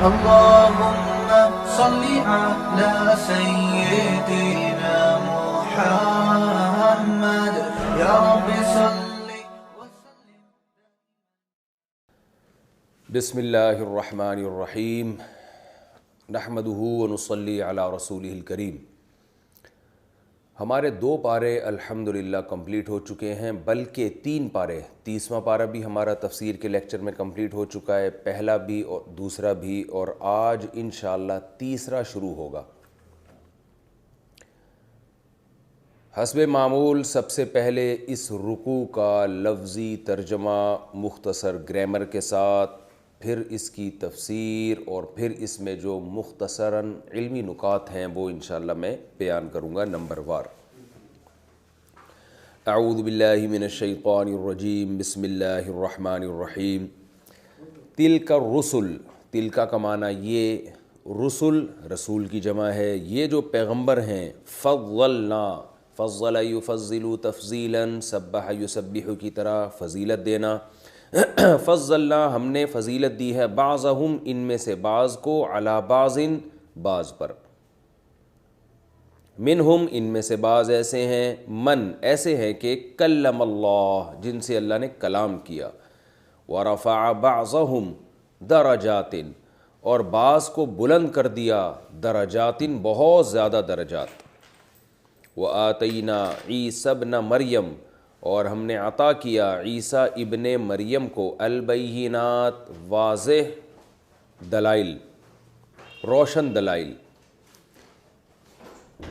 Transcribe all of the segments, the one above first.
اللهم صل على سيدنا محمد يا رب صل وسلم. بسم اللہ الرحمن الرحیم نحمدہ ونصلی علی رسولہ الکریم. ہمارے 2 پارے الحمدللہ کمپلیٹ ہو چکے ہیں، بلکہ 3 پارے. 30واں پارہ بھی ہمارا تفسیر کے لیکچر میں کمپلیٹ ہو چکا ہے، پہلا بھی اور دوسرا بھی، اور آج انشاءاللہ تیسرا شروع ہوگا. حسب معمول سب سے پہلے اس رکوع کا لفظی ترجمہ مختصر گرامر کے ساتھ، پھر اس کی تفسیر، اور پھر اس میں جو مختصراً علمی نکات ہیں وہ انشاءاللہ میں بیان کروں گا نمبر وار. اعوذ باللہ من الشیطان الرجیم، بسم اللہ الرحمن الرحیم. تلک الرسل، تلک کا معنی یہ، رسل رسول کی جمع ہے، یہ جو پیغمبر ہیں. فضلنا، فضل یفضل تفضیلا، سبح یسبح کی طرح فضیلت دینا. فضلنا، ہم نے فضیلت دی ہے، بعضہم ان میں سے بعض کو، علی بعض بعض پر. منہم ان میں سے بعض ایسے ہیں، من ایسے ہیں کہ کلم اللہ جن سے اللہ نے کلام کیا. ورفع بعضہم درجات، اور بعض کو بلند کر دیا، درجات بہت زیادہ درجات. وآتینا عیسی ابن مریم، اور ہم نے عطا کیا عیسیٰ ابن مریم کو البینات، واضح دلائل، روشن دلائل.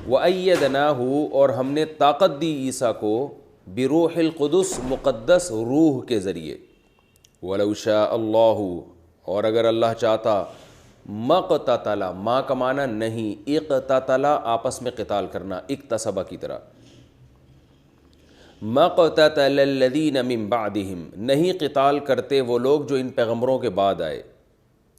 وَأَيَّدْنَاهُ، اور ہم نے طاقت دی عیسیٰ کو، بروح القدس، مقدس روح کے ذریعے. وَلَوْ شَاءَ اللَّهُ، اور اگر اللہ چاہتا، مَقْتَتَلَ، ما کا معنی نہیں، اقتتل آپس میں قتال کرنا، اکتسبہ کی طرح. مَقْتَتَلَ الَّذِينَ مِن بَعْدِهِمْ، نہیں قتال کرتے وہ لوگ جو ان پیغمبروں کے بعد آئے.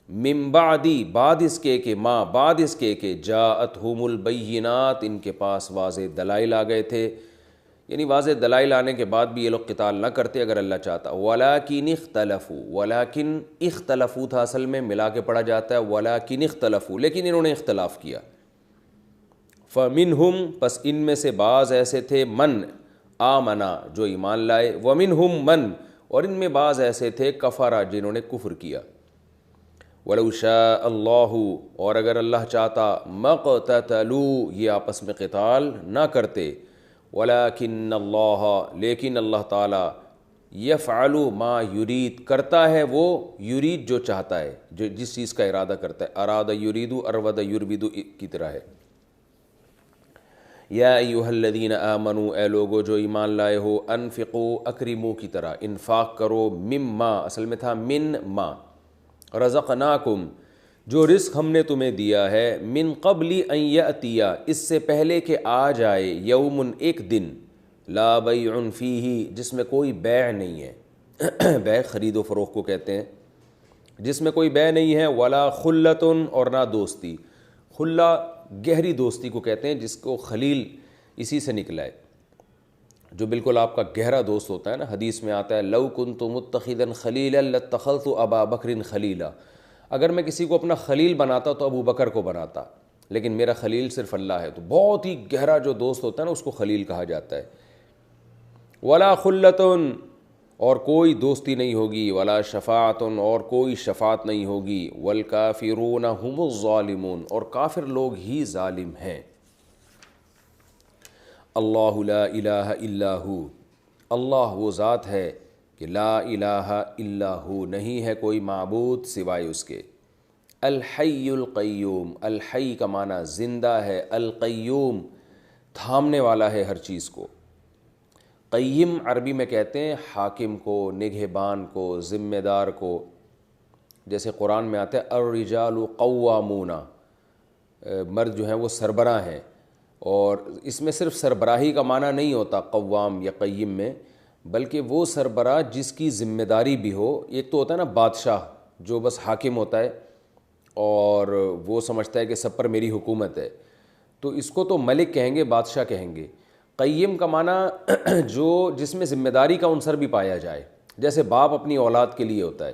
من بعدی، بعد اس کے کہ، ما بعد اس کے کہ، جاءتہم البینات، ان کے پاس واضح دلائل آ گئے تھے. یعنی واضح دلائل آنے کے بعد بھی یہ لوگ قتال نہ کرتے اگر اللہ چاہتا. وَلَٰكِنِ اخْتَلَفُوا، وَلَٰكِنْ اخْتَلَفُوا تھا اصل میں، ملا کے پڑھا جاتا ہے، وَلَٰكِنِ اخْتَلَفُوا، لیکن انہوں نے اختلاف کیا. فَمِنْهُمْ، پس ان میں سے بعض ایسے تھے، من آمنا، جو ایمان لائے. وَمِنْهُمْ من، اور ان میں بعض ایسے تھے، کفر، جنہوں نے کفر کیا. وَلَوْ شَاءَ اللَّهُ، اور اگر اللہ چاہتا، مَقْتَتَلُوا، یہ آپس میں قتال نہ کرتے. وَلَٰكِنَّ اللَّهَ، لیکن اللہ تعالی، يَفْعَلُ مَا يُرِيد، کرتا ہے وہ، یرید جو چاہتا ہے، جو جس چیز کا ارادہ کرتا ہے. اراد یرید، ارود یربد کی طرح ہے. یا ایہا الذین آمنوا، اے لوگو جو ایمان لائے ہو، انفقوا، اکرموا کی طرح انفاق کرو، مما اصل میں تھا من ما، رزقناکم، جو رزق ہم نے تمہیں دیا ہے، من قبل ان یأتی، اس سے پہلے کہ آ جائے، یوم، ایک دن، لا بیع فیہ، جس میں کوئی بیع نہیں ہے. بیع خرید و فروخت کو کہتے ہیں، جس میں کوئی بیع نہیں ہے. ولا خلۃ، اور نہ دوستی. خلہ گہری دوستی کو کہتے ہیں، جس کو خلیل اسی سے نکلا ہے، جو بالکل آپ کا گہرا دوست ہوتا ہے نا. حدیث میں آتا ہے، لو کنت متخذا خلیلا لاتخذت ابا بکر خلیلا، اگر میں کسی کو اپنا خلیل بناتا تو ابو بکر کو بناتا، لیکن میرا خلیل صرف اللہ ہے. تو بہت ہی گہرا جو دوست ہوتا ہے نا، اس کو خلیل کہا جاتا ہے. ولا خلۃ، اور کوئی دوستی نہیں ہوگی. ولا شفاعۃ، اور کوئی شفاعت نہیں ہوگی. والکافرون هم الظالمون، اور کافر لوگ ہی ظالم ہیں. اللہ لا الہ الا ہو، اللہ وہ ذات ہے کہ لا الہ الا ہو، نہیں ہے کوئی معبود سوائے اس کے. الحی القیوم، الحی کا معنی زندہ ہے، القیوم تھامنے والا ہے ہر چیز کو. قیم عربی میں کہتے ہیں حاکم کو، نگہبان کو، ذمہ دار کو. جیسے قرآن میں آتا ہے الرجال قوامون، مرد جو ہیں وہ سربراہ ہیں. اور اس میں صرف سربراہی کا معنی نہیں ہوتا قوام یا قیم میں، بلکہ وہ سربراہ جس کی ذمہ داری بھی ہو. ایک تو ہوتا ہے نا بادشاہ، جو بس حاکم ہوتا ہے اور وہ سمجھتا ہے کہ سب پر میری حکومت ہے، تو اس کو تو ملک کہیں گے، بادشاہ کہیں گے. قیم کا معنی جو جس میں ذمہ داری کا عنصر بھی پایا جائے، جیسے باپ اپنی اولاد کے لیے ہوتا ہے.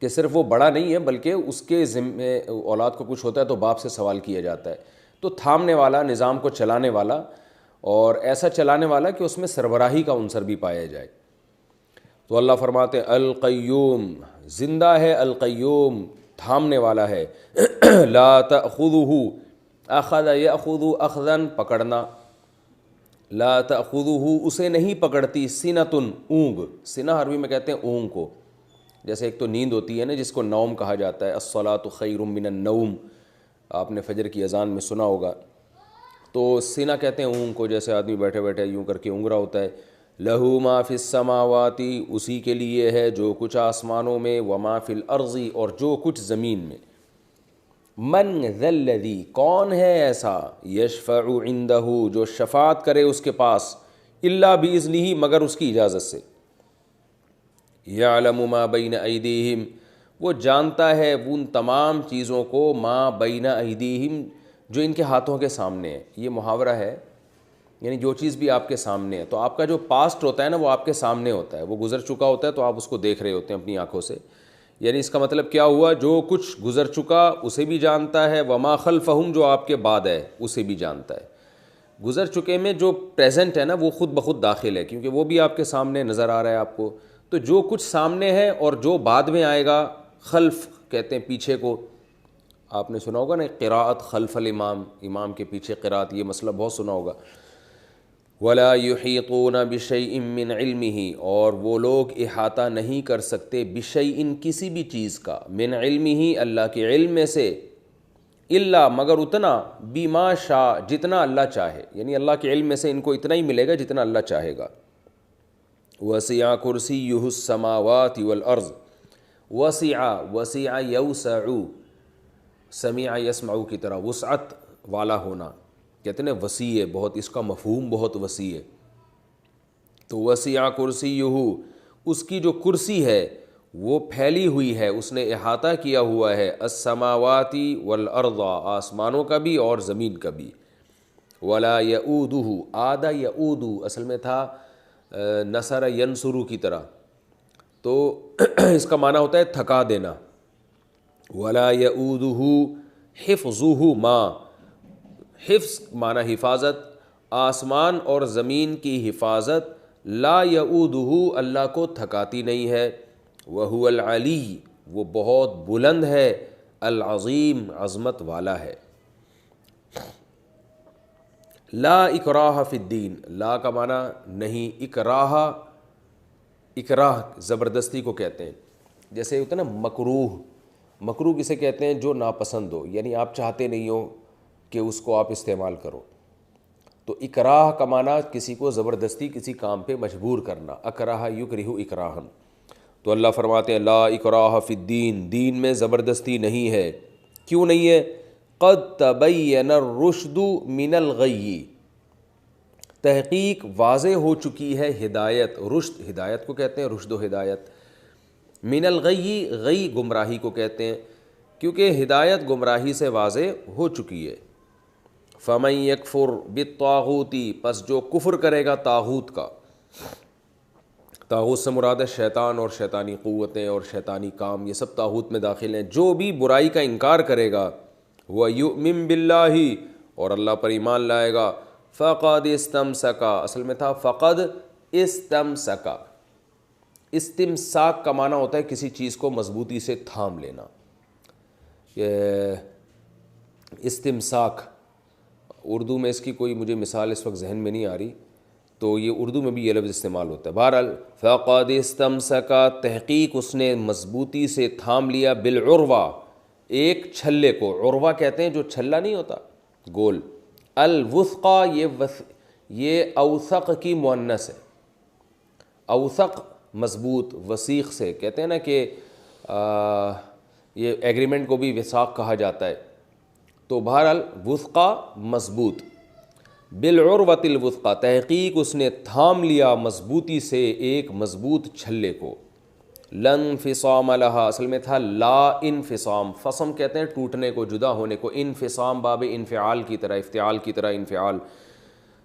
کہ صرف وہ بڑا نہیں ہے بلکہ اس کے ذمے اولاد کو کچھ ہوتا ہے تو باپ سے سوال کیا جاتا ہے. تو تھامنے والا, نظام کو چلانے والا, اور ایسا چلانے والا کہ اس میں سربراہی کا عنصر بھی پایا جائے. تو اللہ فرماتے ہیں القیوم, زندہ ہے, القیوم تھامنے والا ہے. لا تأخذہ, اخذ یأخذ اخذا پکڑنا, لا تأخذہ اسے نہیں پکڑتی, سنۃ اونگ, سنہ عربی میں کہتے ہیں اونگ کو, جیسے ایک تو نیند ہوتی ہے نا جس کو نوم کہا جاتا ہے, الصلاۃ خیر من النوم, آپ نے فجر کی اذان میں سنا ہوگا. تو سینہ کہتے ہیں اونگ کو, جیسے آدمی بیٹھے بیٹھے یوں کر کے اونگ رہا ہوتا ہے. لہو ما فی السماوات, اسی کے لیے ہے جو کچھ آسمانوں میں, وما فی الارض, اور جو کچھ زمین میں. من ذا الذی, کون ہے ایسا, یشفع عندہ, جو شفاعت کرے اس کے پاس, الا باذنہ, مگر اس کی اجازت سے. یعلم ما بین ایدیہم, وہ جانتا ہے ان تمام چیزوں کو, ما بین ایدیہم, جو ان کے ہاتھوں کے سامنے ہے. یہ محاورہ ہے, یعنی جو چیز بھی آپ کے سامنے ہے, تو آپ کا جو پاسٹ ہوتا ہے نا وہ آپ کے سامنے ہوتا ہے, وہ گزر چکا ہوتا ہے تو آپ اس کو دیکھ رہے ہوتے ہیں اپنی آنکھوں سے. یعنی اس کا مطلب کیا ہوا, جو کچھ گزر چکا اسے بھی جانتا ہے, وما خلفہم, جو آپ کے بعد ہے اسے بھی جانتا ہے. گزر چکے میں جو پریزنٹ ہے نا وہ خود بخود داخل ہے, کیونکہ وہ بھی آپ کے سامنے نظر آ رہا ہے آپ کو. تو جو کچھ سامنے ہے اور جو بعد میں آئے گا, خلف کہتے ہیں پیچھے کو. آپ نے سنا ہوگا نا قراءت خلف الامام, امام کے پیچھے قراءت, یہ مسئلہ بہت سنا ہوگا. ولا یحیطون بشیء من علمہ, اور وہ لوگ احاطہ نہیں کر سکتے, بشیء کسی بھی چیز کا, من علمہ اللہ کے علم میں سے, الا مگر اتنا, بما شاء جتنا اللہ چاہے, یعنی اللہ کے علم میں سے ان کو اتنا ہی ملے گا جتنا اللہ چاہے گا. وسع کرسیہ السماوات والارض, وسع یوسع, سمع یسمع کی طرح, وسعت والا ہونا, کہتے ہیں وسیع ہے بہت, اس کا مفہوم بہت وسیع ہے. تو وسع کرسیہ, اس کی جو کرسی ہے وہ پھیلی ہوئی ہے, اس نے احاطہ کیا ہوا ہے, السماوات والارض, آسمانوں کا بھی اور زمین کا بھی. ولا یؤودہ, آد یؤود اصل میں تھا نصر ینصر کی طرح, تو اس کا معنی ہوتا ہے تھکا دینا. ولا یؤودہ حفظہ ما, حفظ معنی حفاظت, آسمان اور زمین کی حفاظت, لا یؤودہ اللہ کو تھکاتی نہیں ہے. وہو العلی, وہ بہت بلند ہے, العظیم عظمت والا ہے. لا اکراہ فی الدین, لا کا معنی نہیں, اکراہ, اکراہ زبردستی کو کہتے ہیں. جیسے ہوتا ہے نا مکروہ, مکروہ کسے کہتے ہیں, جو ناپسند ہو, یعنی آپ چاہتے نہیں ہو کہ اس کو آپ استعمال کرو. تو اکراہ کا معنی کسی کو زبردستی کسی کام پہ مجبور کرنا, اکراہ یکرہ اکراہن. تو اللہ فرماتے ہیں لا اکراہ فی الدین, دین میں زبردستی نہیں ہے. کیوں نہیں ہے, قد تبین الرشد من الغی, تحقیق واضح ہو چکی ہے ہدایت, رشد ہدایت کو کہتے ہیں, رشد و ہدایت. من الغی, غی گمراہی کو کہتے ہیں, کیونکہ ہدایت گمراہی سے واضح ہو چکی ہے. فمن یکفر بالطاغوت, پس جو کفر کرے گا طاغوت کا, طاغوت سے مراد ہے شیطان اور شیطانی قوتیں اور شیطانی کام, یہ سب طاغوت میں داخل ہیں. جو بھی برائی کا انکار کرے گا, وَيُؤْمِن بِاللَّهِ, اور اللہ پر ایمان لائے گا, فَقَدْ اسْتَمْسَكَ, اصل میں تھا فقد استمسکا. استمساک کا معنی ہوتا ہے کسی چیز کو مضبوطی سے تھام لینا. استمساک اردو میں اس کی کوئی مجھے مثال اس وقت ذہن میں نہیں آ رہی, تو یہ اردو میں بھی یہ لفظ استعمال ہوتا ہے. بہرحال فقد استمسکا, تحقیق اس نے مضبوطی سے تھام لیا, بالعروہ, ایک چھلے کو. عروہ کہتے ہیں جو چھلا نہیں ہوتا گول. الوثقا, یہ اوثق کی مؤنث ہے. اوثق مضبوط, وثیق سے کہتے ہیں نا کہ یہ ایگریمنٹ کو بھی وثاق کہا جاتا ہے. تو بہرحال وثقا مضبوط, بالعروۃ الوثقا, تحقیق اس نے تھام لیا مضبوطی سے ایک مضبوط چھلے کو. لن انفصام لہا, اصل میں تھا لا انفصام, فصم کہتے ہیں ٹوٹنے کو, جدا ہونے کو, انفصام باب انفعال کی طرح, افتعال کی طرح انفعال.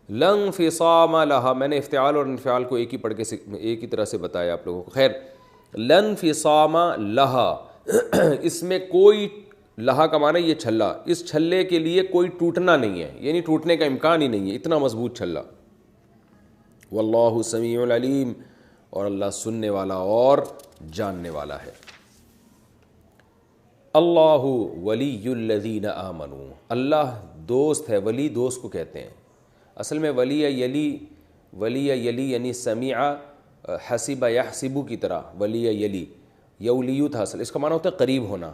لن انفصام لہا, میں نے افتعال اور انفعال کو ایک ہی پڑھ کے ایک ہی طرح سے بتایا آپ لوگوں کو. خیر, لن فصام لہا، اس میں کوئی، لہا کا معنی یہ چھلا، اس چھلے کے لیے کوئی ٹوٹنا نہیں ہے، یعنی ٹوٹنے کا امکان ہی نہیں ہے، اتنا مضبوط چھلا۔ واللہ سمیع علیم، اور اللہ سننے والا اور جاننے والا ہے۔ اللہ ولی الذین آمنوا، اللہ دوست ہے، ولی دوست کو کہتے ہیں۔ اصل میں ولی یلی یعنی سمیع حسب یحسب کی طرح، ولی یلی، یولیو تھا اصل، اس کا معنی ہوتا ہے قریب ہونا،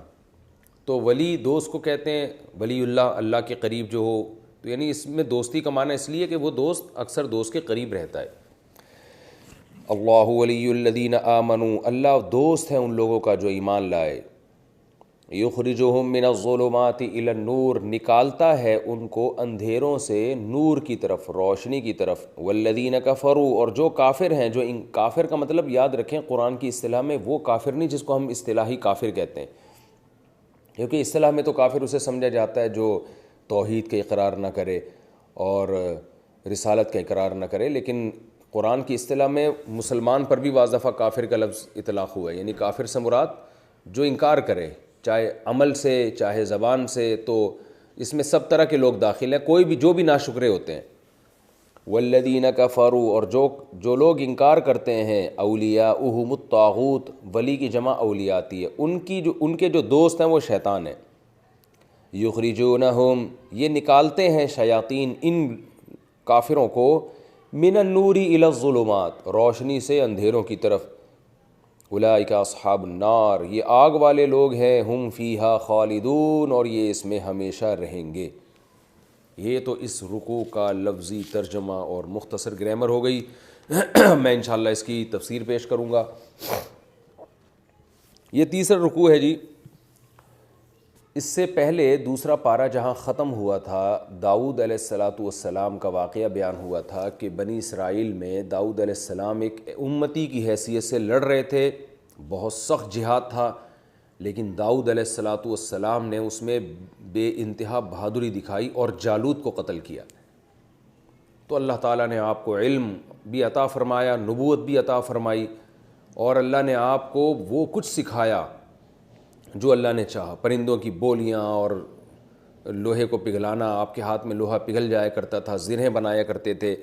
تو ولی دوست کو کہتے ہیں، ولی اللہ، اللہ کے قریب جو ہو، تو یعنی اس میں دوستی کا معنی اس لیے کہ وہ دوست اکثر دوست کے قریب رہتا ہے۔ اللہ ولی الذین آمنوا، اللہ دوست ہے ان لوگوں کا جو ایمان لائے۔ یخرجہم من الظلمات الی النور، نکالتا ہے ان کو اندھیروں سے نور کی طرف، روشنی کی طرف۔ والذین کفروا، اور جو کافر ہیں، جو کافر کا مطلب یاد رکھیں قرآن کی اصطلاح میں وہ کافر نہیں جس کو ہم اصطلاحی کافر کہتے ہیں، کیونکہ اصطلاح میں تو کافر اسے سمجھا جاتا ہے جو توحید کا اقرار نہ کرے اور رسالت کا اقرار نہ کرے، لیکن قرآن کی اصطلاح میں مسلمان پر بھی بعض دفعہ کافر کا لفظ اطلاق ہوا ہے، یعنی کافر سے مراد جو انکار کرے، چاہے عمل سے چاہے زبان سے، تو اس میں سب طرح کے لوگ داخل ہیں، کوئی بھی جو بھی ناشکرے ہوتے ہیں۔ والذین کفروا، اور جو لوگ انکار کرتے ہیں، اولیاؤہم الطاغوت، ولی کی جمع اولیاء آتی ہے، ان کے جو دوست ہیں وہ شیطان ہیں۔ یخرجونہم، یہ نکالتے ہیں شیاطین ان کافروں کو، من النور الی الظلمات، روشنی سے اندھیروں کی طرف۔ اولئک اصحاب النار، یہ آگ والے لوگ ہیں، ہم فیہا خالدون، اور یہ اس میں ہمیشہ رہیں گے۔ یہ تو اس رکوع کا لفظی ترجمہ اور مختصر گرامر ہو گئی۔ میں انشاءاللہ اس کی تفسیر پیش کروں گا۔ یہ تیسرا رکوع ہے جی۔ اس سے پہلے دوسرا پارہ جہاں ختم ہوا تھا، داؤد علیہ السلام کا واقعہ بیان ہوا تھا کہ بنی اسرائیل میں داؤد علیہ السلام ایک امتی کی حیثیت سے لڑ رہے تھے، بہت سخت جہاد تھا، لیکن داؤد علیہ السلام نے اس میں بے انتہا بہادری دکھائی اور جالوت کو قتل کیا۔ تو اللہ تعالیٰ نے آپ کو علم بھی عطا فرمایا، نبوت بھی عطا فرمائی، اور اللہ نے آپ کو وہ کچھ سکھایا جو اللہ نے چاہا، پرندوں کی بولیاں اور لوہے کو پگھلانا، آپ کے ہاتھ میں لوہا پگھل جایا کرتا تھا، زرہیں بنایا کرتے تھے،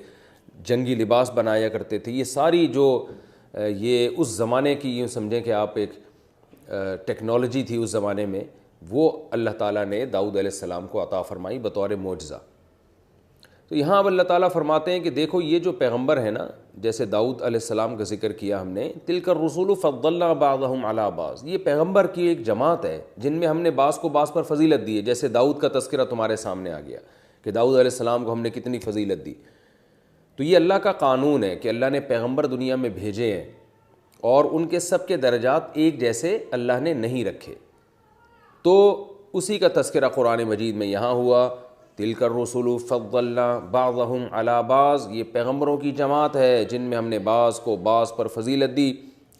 جنگی لباس بنایا کرتے تھے، یہ ساری جو یہ اس زمانے کی، یوں سمجھیں کہ آپ ایک ٹیکنالوجی تھی اس زمانے میں، وہ اللہ تعالیٰ نے داؤد علیہ السلام کو عطا فرمائی بطور معجزہ۔ تو یہاں اب اللہ تعالیٰ فرماتے ہیں کہ دیکھو یہ جو پیغمبر ہیں نا، جیسے داؤد علیہ السلام کا ذکر کیا ہم نے، تلک الرسول فضلنا بعضهم علی بعض، یہ پیغمبر کی ایک جماعت ہے جن میں ہم نے بعض کو بعض پر فضیلت دی ہے، جیسے داؤد کا تذکرہ تمہارے سامنے آ گیا کہ داؤد علیہ السلام کو ہم نے کتنی فضیلت دی۔ تو یہ اللہ کا قانون ہے کہ اللہ نے پیغمبر دنیا میں بھیجے ہیں اور ان کے سب کے درجات ایک جیسے اللہ نے نہیں رکھے، تو اسی کا تذکرہ قرآن مجید میں یہاں ہوا، تلک الرسل فضلنا بعضهم علی بعض، یہ پیغمبروں کی جماعت ہے جن میں ہم نے بعض کو بعض پر فضیلت دی۔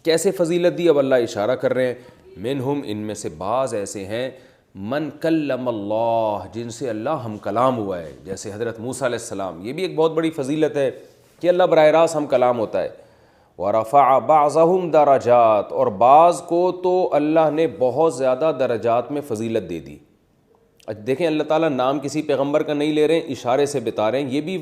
کیسے فضیلت دی؟ اب اللہ اشارہ کر رہے ہیں، منہم، ان میں سے بعض ایسے ہیں، من کلم اللہ، جن سے اللہ ہم کلام ہوا ہے، جیسے حضرت موسیٰ علیہ السلام، یہ بھی ایک بہت بڑی فضیلت ہے کہ اللہ براہ راست ہم کلام ہوتا ہے۔ ورفع بعضهم درجات، اور بعض کو تو اللہ نے بہت زیادہ درجات میں فضیلت دے دی۔ دیکھیں اللہ تعالیٰ نام کسی پیغمبر کا نہیں لے رہے ہیں، اشارے سے بتا رہے ہیں، یہ بھی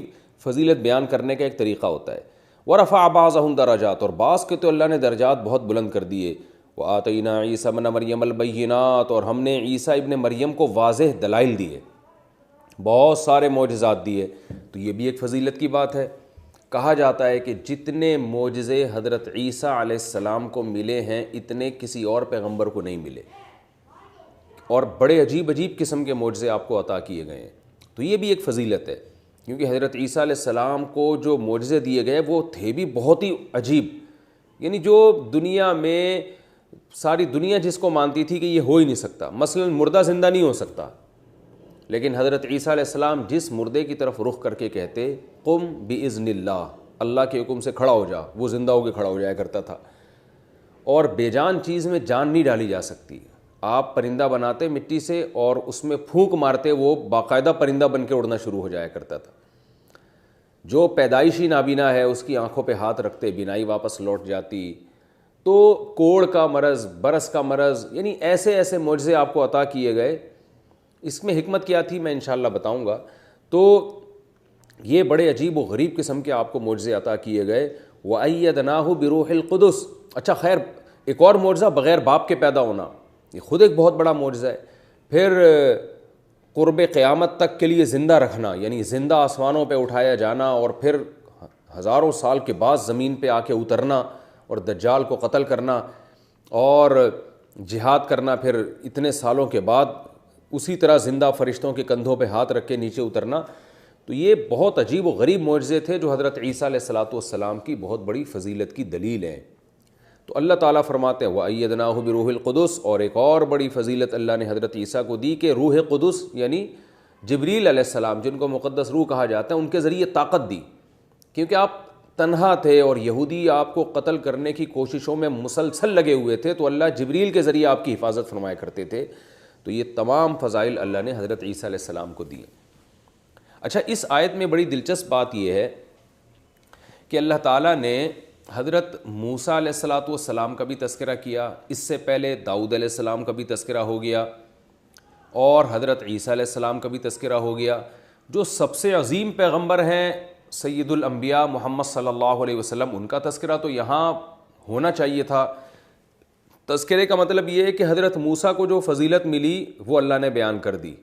فضیلت بیان کرنے کا ایک طریقہ ہوتا ہے۔ ورفع بعضهم درجات، اور بعض کے تو اللہ نے درجات بہت بلند کر دیے۔ وآتینا عیسیٰ ابن مریم البینات، اور ہم نے عیسیٰ ابن مریم کو واضح دلائل دیے، بہت سارے معجزات دیے، تو یہ بھی ایک فضیلت کی بات ہے۔ کہا جاتا ہے کہ جتنے معجزے حضرت عیسیٰ علیہ السلام کو ملے ہیں اتنے کسی اور پیغمبر کو نہیں ملے، اور بڑے عجیب عجیب قسم کے معجزے آپ کو عطا کیے گئے ہیں، تو یہ بھی ایک فضیلت ہے، کیونکہ حضرت عیسیٰ علیہ السلام کو جو معجزے دیے گئے وہ تھے بھی بہت ہی عجیب، یعنی جو دنیا میں ساری دنیا جس کو مانتی تھی کہ یہ ہو ہی نہیں سکتا، مثلا مردہ زندہ نہیں ہو سکتا، لیکن حضرت عیسیٰ علیہ السلام جس مردے کی طرف رخ کر کے کہتے قم باذن اللہ، اللہ کے حکم سے کھڑا ہو جا، وہ زندہ ہو کے کھڑا ہو جایا کرتا تھا۔ اور بے جان چیز میں جان نہیں ڈالی جا سکتی، آپ پرندہ بناتے مٹی سے اور اس میں پھونک مارتے وہ باقاعدہ پرندہ بن کے اڑنا شروع ہو جایا کرتا تھا۔ جو پیدائشی نابینا ہے اس کی آنکھوں پہ ہاتھ رکھتے بینائی واپس لوٹ جاتی۔ تو کوڑ کا مرض، برس کا مرض، یعنی ایسے ایسے معجزے آپ کو عطا کیے گئے. اس میں حکمت کیا تھی میں انشاءاللہ بتاؤں گا. تو یہ بڑے عجیب و غریب قسم کے آپ کو معجزے عطا کیے گئے. وَأَيَّدْنَاهُ بِرُوحِ الْقُدُسِ. اچھا خیر، ایک اور معجزہ بغیر باپ کے پیدا ہونا، یہ خود ایک بہت بڑا معجزہ ہے. پھر قرب قیامت تک کے لیے زندہ رکھنا، یعنی زندہ آسمانوں پہ اٹھایا جانا اور پھر ہزاروں سال کے بعد زمین پہ آ کے اترنا اور دجال کو قتل کرنا اور جہاد کرنا، پھر اتنے سالوں کے بعد اسی طرح زندہ فرشتوں کے کندھوں پہ ہاتھ رکھ کے نیچے اترنا. تو یہ بہت عجیب و غریب معجزے تھے جو حضرت عیسیٰ علیہ الصلاۃ والسلام کی بہت بڑی فضیلت کی دلیل ہیں. تو اللہ تعالیٰ فرماتے ہیں وَأَيَّدْنَاهُ بِرُوحِ الْقُدُسِ. اور ایک اور بڑی فضیلت اللہ نے حضرت عیسیٰ کو دی کہ روح قدس یعنی جبریل علیہ السلام، جن کو مقدس روح کہا جاتا ہے، ان کے ذریعے طاقت دی. کیونکہ آپ تنہا تھے اور یہودی آپ کو قتل کرنے کی کوششوں میں مسلسل لگے ہوئے تھے، تو اللہ جبریل کے ذریعے آپ کی حفاظت فرمایا کرتے تھے. تو یہ تمام فضائل اللہ نے حضرت عیسیٰ علیہ السلام کو دیے. اچھا، اس آیت میں بڑی دلچسپ بات یہ ہے کہ اللہ تعالیٰ نے حضرت موسیٰ علیہ الصلاۃ والسلام کا بھی تذکرہ کیا، اس سے پہلے داؤد علیہ السلام کا بھی تذکرہ ہو گیا اور حضرت عیسیٰ علیہ السلام کا بھی تذکرہ ہو گیا. جو سب سے عظیم پیغمبر ہیں سید الانبیاء محمد صلی اللہ علیہ وسلم، ان کا تذکرہ تو یہاں ہونا چاہیے تھا. تذکرے کا مطلب یہ ہے کہ حضرت موسیٰ کو جو فضیلت ملی وہ اللہ نے بیان کر دی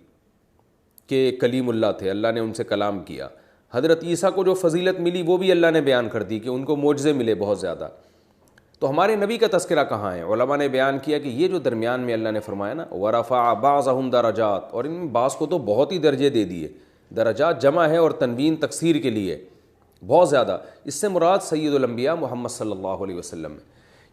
کہ کلیم اللہ تھے، اللہ نے ان سے کلام کیا. حضرت عیسیٰ کو جو فضیلت ملی وہ بھی اللہ نے بیان کر دی کہ ان کو معجزے ملے بہت زیادہ. تو ہمارے نبی کا تذکرہ کہاں ہے؟ علماء نے بیان کیا کہ یہ جو درمیان میں اللہ نے فرمایا نا وَرَفَعَ بَعْضَهُمْ دَرَجَاتٍ، اور ان بعض کو تو بہت ہی درجے دے دیے. درجات جمع ہے اور تنوین تکسیر کے لیے بہت زیادہ. اس سے مراد سید الانبیاء محمد صلی اللہ علیہ وسلم ہے.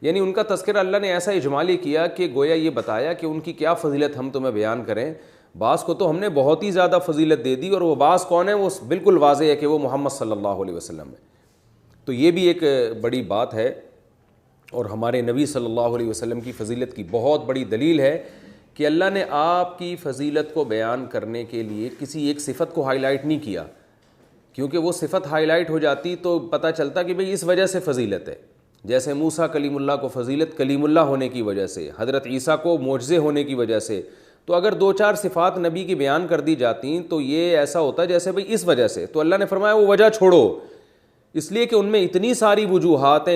یعنی ان کا تذکرہ اللہ نے ایسا اجمالی کیا کہ گویا یہ بتایا کہ ان کی کیا فضیلت ہم تمہیں بیان کریں. بعض کو تو ہم نے بہت ہی زیادہ فضیلت دے دی، اور وہ بعض کون ہے؟ وہ بالکل واضح ہے کہ وہ محمد صلی اللہ علیہ وسلم ہے. تو یہ بھی ایک بڑی بات ہے اور ہمارے نبی صلی اللہ علیہ وسلم کی فضیلت کی بہت بڑی دلیل ہے کہ اللہ نے آپ کی فضیلت کو بیان کرنے کے لیے کسی ایک صفت کو ہائی لائٹ نہیں کیا، کیونکہ وہ صفت ہائی لائٹ ہو جاتی تو پتہ چلتا کہ بھئی اس وجہ سے فضیلت ہے. جیسے موسیٰ کلیم اللہ کو فضیلت کلیم اللہ ہونے کی وجہ سے، حضرت عیسیٰ کو معجزے ہونے کی وجہ سے. تو اگر دو چار صفات نبی کی بیان کر دی جاتی تو یہ ایسا ہوتا جیسے بھئی اس وجہ سے. تو اللہ نے فرمایا وہ وجہ چھوڑو، اس لیے کہ ان میں اتنی ساری وجوہات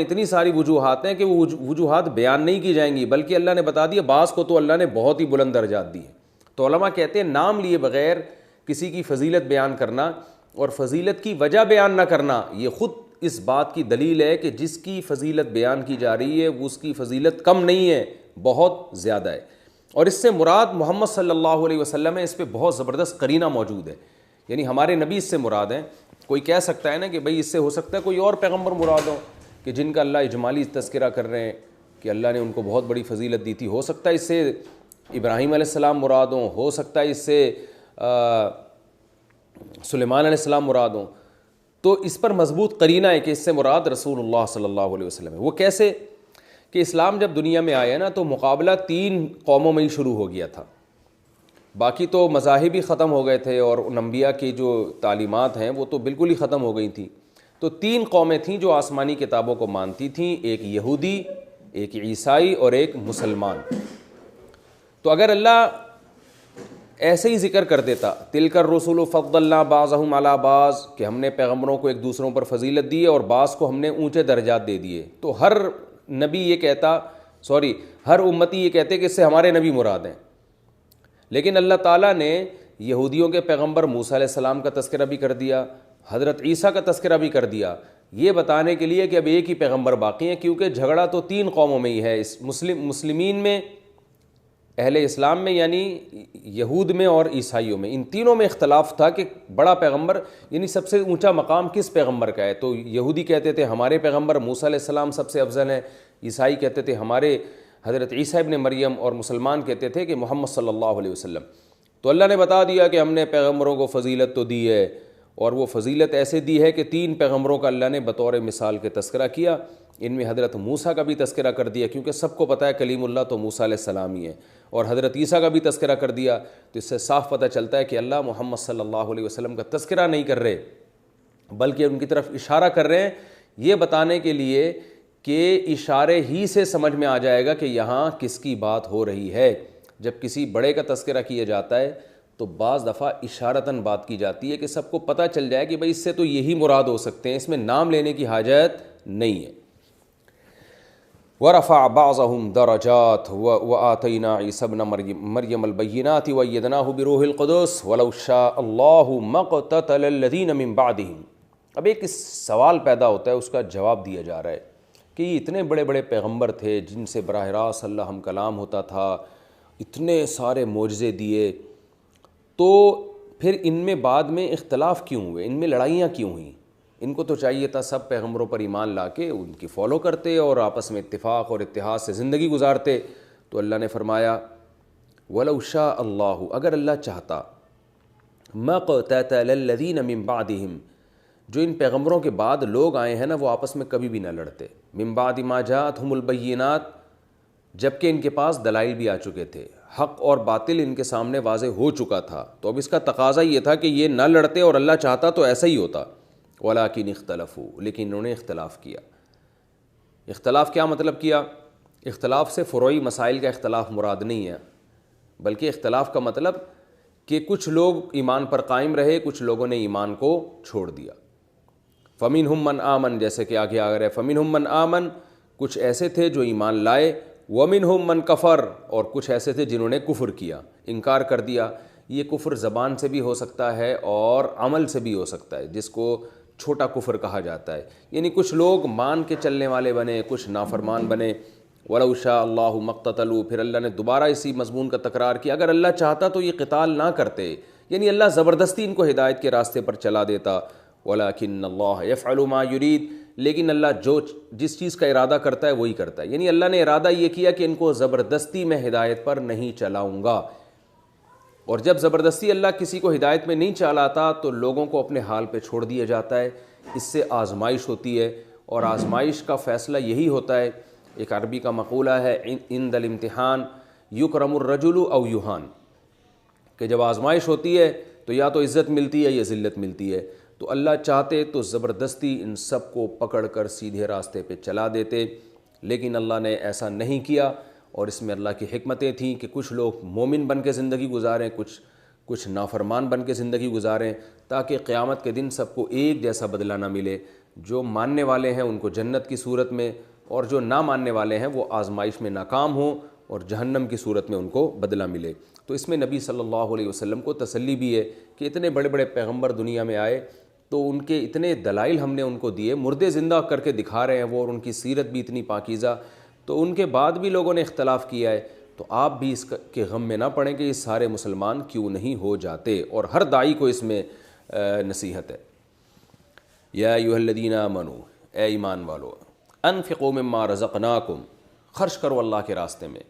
ہیں کہ وہ وجوہات بیان نہیں کی جائیں گی، بلکہ اللہ نے بتا دیا بعض کو تو اللہ نے بہت ہی بلند درجات دیے. تو علماء کہتے ہیں نام لیے بغیر کسی کی فضیلت بیان کرنا اور فضیلت کی وجہ بیان نہ کرنا یہ خود اس بات کی دلیل ہے کہ جس کی فضیلت بیان کی جا رہی ہے اس کی فضیلت کم نہیں ہے، بہت زیادہ ہے. اور اس سے مراد محمد صلی اللہ علیہ وسلم ہے. اس پہ بہت زبردست قرینہ موجود ہے، یعنی ہمارے نبی اس سے مراد ہیں. کوئی کہہ سکتا ہے نا کہ بھئی اس سے ہو سکتا ہے کوئی اور پیغمبر مراد ہو کہ جن کا اللہ اجمالی تذکرہ کر رہے ہیں کہ اللہ نے ان کو بہت بڑی فضیلت دی تھی. ہو سکتا ہے اس سے ابراہیم علیہ السلام مراد ہوں، ہو سکتا ہے اس سے سلیمان علیہ السلام مراد ہوں. تو اس پر مضبوط قرینہ ہے کہ اس سے مراد رسول اللہ صلی اللہ علیہ وسلم ہے. وہ کیسے کہ اسلام جب دنیا میں آیا نا تو مقابلہ 3 قوموں میں ہی شروع ہو گیا تھا. باقی تو مذاہب ہی ختم ہو گئے تھے اور ان انبیاء کی جو تعلیمات ہیں وہ تو بالکل ہی ختم ہو گئی تھیں. تو 3 قومیں تھیں جو آسمانی کتابوں کو مانتی تھیں، ایک یہودی، ایک عیسائی اور ایک مسلمان. تو اگر اللہ ایسے ہی ذکر کر دیتا تلک الرسل فضلنا بعضهم علی بعض کہ ہم نے پیغمبروں کو ایک دوسروں پر فضیلت دی ہے اور بعض کو ہم نے اونچے درجات دے دیے، تو ہر نبی یہ کہتا ہر امتی یہ کہتے کہ اس سے ہمارے نبی مراد ہیں. لیکن اللہ تعالیٰ نے یہودیوں کے پیغمبر موسیٰ علیہ السلام کا تذکرہ بھی کر دیا، حضرت عیسیٰ کا تذکرہ بھی کر دیا، یہ بتانے کے لیے کہ اب ایک ہی پیغمبر باقی ہیں. کیونکہ جھگڑا تو 3 قوموں میں ہی ہے، مسلمین میں، اہل اسلام میں یعنی یہود میں اور عیسائیوں میں. ان تینوں میں اختلاف تھا کہ بڑا پیغمبر یعنی سب سے اونچا مقام کس پیغمبر کا ہے. تو یہودی کہتے تھے ہمارے پیغمبر موسیٰ علیہ السلام سب سے افضل ہیں، عیسائی کہتے تھے ہمارے حضرت عیسیٰ ابن مریم، اور مسلمان کہتے تھے کہ محمد صلی اللہ علیہ وسلم. تو اللہ نے بتا دیا کہ ہم نے پیغمبروں کو فضیلت تو دی ہے، اور وہ فضیلت ایسے دی ہے کہ 3 پیغمبروں کا اللہ نے بطور مثال کے تذکرہ کیا. ان میں حضرت موسیٰ کا بھی تذکرہ کر دیا کیونکہ سب کو پتہ ہے کلیم اللہ تو موسیٰ علیہ السلام ہی ہے، اور حضرت عیسیٰ کا بھی تذکرہ کر دیا. تو اس سے صاف پتہ چلتا ہے کہ اللہ محمد صلی اللہ علیہ وسلم کا تذکرہ نہیں کر رہے بلکہ ان کی طرف اشارہ کر رہے ہیں یہ بتانے کے لیے کہ اشارے ہی سے سمجھ میں آ جائے گا کہ یہاں کس کی بات ہو رہی ہے. جب کسی بڑے کا تذکرہ کیا جاتا ہے تو بعض دفعہ اشارتاً بات کی جاتی ہے کہ سب کو پتہ چل جائے کہ بھئی اس سے تو یہی مراد ہو سکتے ہیں, اس میں نام لینے کی حاجت نہیں ہے. وَرَفَعَ بَعْضَهُمْ دَرَجَاتٍ وَآتَيْنَا عِيسَى ابْنَ مَرْيَمَ الْبَيِّنَاتِ وَأَيَّدْنَاهُ بِرُوحِ الْقُدُسِ وَلَوْ شَاءَ اللَّهُ مَا اقْتَتَلَ الَّذِينَ مِن بَعْدِهِمْ. اب ایک سوال پیدا ہوتا ہے, اس کا جواب دیا جا رہا ہے کہ یہ اتنے بڑے بڑے پیغمبر تھے جن سے براہ راست اللہ ہم کلام ہوتا تھا, اتنے سارے معجزے دیے, تو پھر ان میں بعد میں اختلاف کیوں ہوئے, ان میں لڑائیاں کیوں ہوئیں؟ ان کو تو چاہیے تھا سب پیغمبروں پر ایمان لا کے ان کی فالو کرتے اور آپس میں اتفاق اور اتحاد سے زندگی گزارتے. تو اللہ نے فرمایا وَلَوْ شَاءَ اللَّهُ, اگر اللہ چاہتا, مَا اقْتَتَلَ الَّذِينَ مِن بَعْدِهِمْ, جو ان پیغمبروں کے بعد لوگ آئے ہیں نا وہ آپس میں کبھی بھی نہ لڑتے. مِن بَعْدِ مَا جَاءَتْهُمُ الْبَيِّنَاتُ, جبکہ ان کے پاس دلائل بھی آ چکے تھے, حق اور باطل ان کے سامنے واضح ہو چکا تھا. تو اب اس کا تقاضا یہ تھا کہ یہ نہ لڑتے, اور اللہ چاہتا تو ایسا ہی ہوتا. وَلَٰكِنِ اخْتَلَفُوا, لیکن انہوں نے اختلاف کیا. اختلاف کیا مطلب کیا؟ اختلاف سے فروعی مسائل کا اختلاف مراد نہیں ہے, بلکہ اختلاف کا مطلب کہ کچھ لوگ ایمان پر قائم رہے, کچھ لوگوں نے ایمان کو چھوڑ دیا. فَمِنْهُمْ مَنْ آمَنَ, جیسے کہ آگے آ رہے, فَمِنْهُمْ مَنْ آمَنَ, کچھ ایسے تھے جو ایمان لائے, وَمِنْهُمْ مَنْ كَفَرَ, اور کچھ ایسے تھے جنہوں نے کفر کیا, انکار کر دیا. یہ کفر زبان سے بھی ہو سکتا ہے اور عمل سے بھی ہو سکتا ہے, جس کو چھوٹا کفر کہا جاتا ہے. یعنی کچھ لوگ مان کے چلنے والے بنے, کچھ نافرمان بنے. وَلَوْ شَاءَ اللَّهُ مَا اقْتَتَلُوا, پھر اللہ نے دوبارہ اسی مضمون کا تکرار کیا, اگر اللہ چاہتا تو یہ قتال نہ کرتے, یعنی اللہ زبردستی ان کو ہدایت کے راستے پر چلا دیتا. وَلَٰكِنَّ اللَّهَ يَفْعَلُ مَا يُرِيدُ, لیکن اللہ جس چیز کا ارادہ کرتا ہے وہی کرتا ہے. یعنی اللہ نے ارادہ یہ کیا کہ ان کو زبردستی میں ہدایت پر نہیں چلاؤں گا, اور جب زبردستی اللہ کسی کو ہدایت میں نہیں چلاتا تو لوگوں کو اپنے حال پہ چھوڑ دیا جاتا ہے. اس سے آزمائش ہوتی ہے, اور آزمائش کا فیصلہ یہی ہوتا ہے. ایک عربی کا مقولہ ہے, عند الامتحان یکرم الرجل او یہان, کہ جب آزمائش ہوتی ہے تو یا تو عزت ملتی ہے یا ذلت ملتی ہے. تو اللہ چاہتے تو زبردستی ان سب کو پکڑ کر سیدھے راستے پہ چلا دیتے, لیکن اللہ نے ایسا نہیں کیا. اور اس میں اللہ کی حکمتیں تھیں کہ کچھ لوگ مومن بن کے زندگی گزاریں, کچھ نافرمان بن کے زندگی گزاریں, تاکہ قیامت کے دن سب کو ایک جیسا بدلہ نہ ملے. جو ماننے والے ہیں ان کو جنت کی صورت میں, اور جو نہ ماننے والے ہیں وہ آزمائش میں ناکام ہوں اور جہنم کی صورت میں ان کو بدلہ ملے. تو اس میں نبی صلی اللہ علیہ وسلم کو تسلی بھی ہے کہ اتنے بڑے بڑے پیغمبر دنیا میں آئے تو ان کے اتنے دلائل ہم نے ان کو دیے, مردے زندہ کر کے دکھا رہے ہیں وہ, اور ان کی سیرت بھی اتنی پاکیزہ, تو ان کے بعد بھی لوگوں نے اختلاف کیا ہے. تو آپ بھی اس کے غم میں نہ پڑیں کہ یہ سارے مسلمان کیوں نہیں ہو جاتے, اور ہر داعی کو اس میں نصیحت ہے. یا ایھا الذین آمنوا, اے ایمان والو, انفقوا مما رزقناکم, خرچ کرو اللہ کے راستے میں.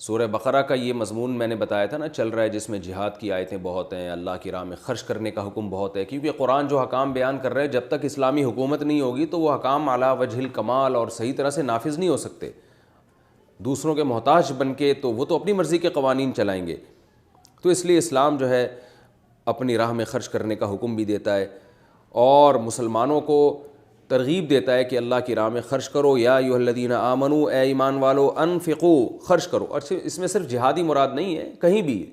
سورہ بقرہ کا یہ مضمون میں نے بتایا تھا نا چل رہا ہے, جس میں جہاد کی آیتیں بہت ہیں, اللہ کی راہ میں خرچ کرنے کا حکم بہت ہے. کیونکہ قرآن جو حکام بیان کر رہے ہیں, جب تک اسلامی حکومت نہیں ہوگی تو وہ حکام اعلیٰ وجہ الکمال اور صحیح طرح سے نافذ نہیں ہو سکتے. دوسروں کے محتاج بن کے تو وہ تو اپنی مرضی کے قوانین چلائیں گے. تو اس لیے اسلام جو ہے اپنی راہ میں خرچ کرنے کا حکم بھی دیتا ہے, اور مسلمانوں کو ترغیب دیتا ہے کہ اللہ کی راہ میں خرچ کرو. یا ایھا الذین آمنوا, اے ایمان والو, انفقوا, خرچ کرو. اور اس میں صرف جہادی مراد نہیں ہے, کہیں بھی